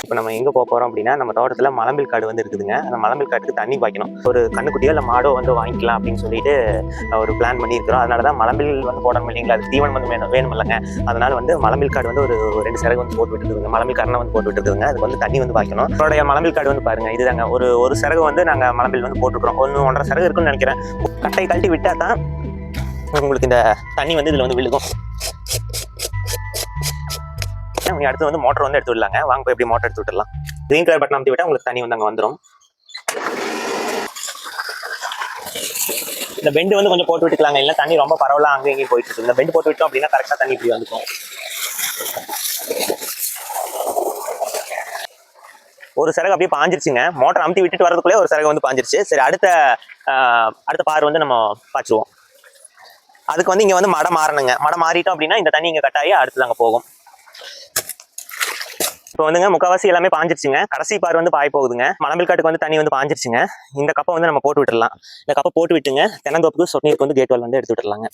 இப்போ நம்ம எங்கே போகிறோம் அப்படின்னா நம்ம தோட்டத்தில் மலம்பில் காடு வந்து இருக்குதுங்க. அந்த மலம்பில் காட்டுக்கு தண்ணி பாய்க்கணும். ஒரு கண்ணுக்குட்டியோ இல்லை மாடோ வந்து வாங்கிக்கலாம் அப்படின்னு சொல்லிட்டு ஒரு பிளான் பண்ணியிருக்கிறோம். அதனால தான் மலம்பில் வந்து போடணும் இல்லைங்களா, அது தீவனம் வந்து வேணும் இல்லைங்க. அதனால வந்து மலம்பில் காடு வந்து ஒரு 2 சிறகு வந்து போட்டு விட்டுருக்குங்க. மலம்பில் காரணம் வந்து போட்டு விட்டுருக்குங்க. அதுக்கு வந்து தண்ணி வந்து பாய்க்கணும். நம்மளுடைய மலம்பில் காடு வந்து பாருங்க, இதுதாங்க ஒரு சிறகு வந்து நாங்கள் மலம்பில் வந்து போட்டுருக்கோம். 1.5 சிறகு இருக்குன்னு நினைக்கிறேன். கட்டை கழட்டி விட்டால் தான் உங்களுக்கு இந்த தண்ணி வந்து இதில் வந்து விழுகும். அடுத்து வந்து மோட்டர் வந்து எடுத்து விடலாங்க. வாங்க போய் எப்படி மோட்டர் எடுத்து விட்டுடலாம். கிரீன் கலர் பட்டன் அமைத்து விட்டால் உங்களுக்கு தண்ணி வந்து அங்கே வந்துடும். இந்த பெண்டு வந்து கொஞ்சம் போட்டு விட்டுக்கலாங்க, இல்லை தண்ணி ரொம்ப பரவலாக அங்கே எங்கேயும் போயிட்டு இருக்கு. இந்த பெண்டு போட்டு விட்டோம் அப்படின்னா கரெக்டாக தண்ணி இப்படி வந்துக்கும். ஒரு சிறகு அப்படியே பாஞ்சிருச்சுங்க. மோட்டர் அமுத்தி விட்டுட்டு வரதுக்குள்ளே ஒரு சிறகு வந்து பாஞ்சிருச்சு. சரி, அடுத்த பார் வந்து நம்ம பாய்ச்சுவோம். அதுக்கு வந்து இங்கே வந்து மடை மாறணுங்க. மடை மாறிட்டோம் அப்படின்னா இந்த தண்ணி இங்கே கட்டாயி அடுத்து அங்கே போகும். இப்போ வந்துங்க முக்கால்வாசி எல்லாமே பாஞ்சிருச்சுங்க. கடைசி பார் வந்து பாய போகுதுங்க. மலம்பில் காட்டுக்கு வந்து தண்ணி வந்து பாஞ்சிருச்சுங்க. இந்த கப்பை வந்து நம்ம போட்டு விட்டுடலாம். இந்த கப்பை போட்டு விட்டுங்க தென்னந்தோப்புக்கு சொட்டு நீருக்கு வந்து கேட் வால் வந்து எடுத்து விட்டுடலாங்க.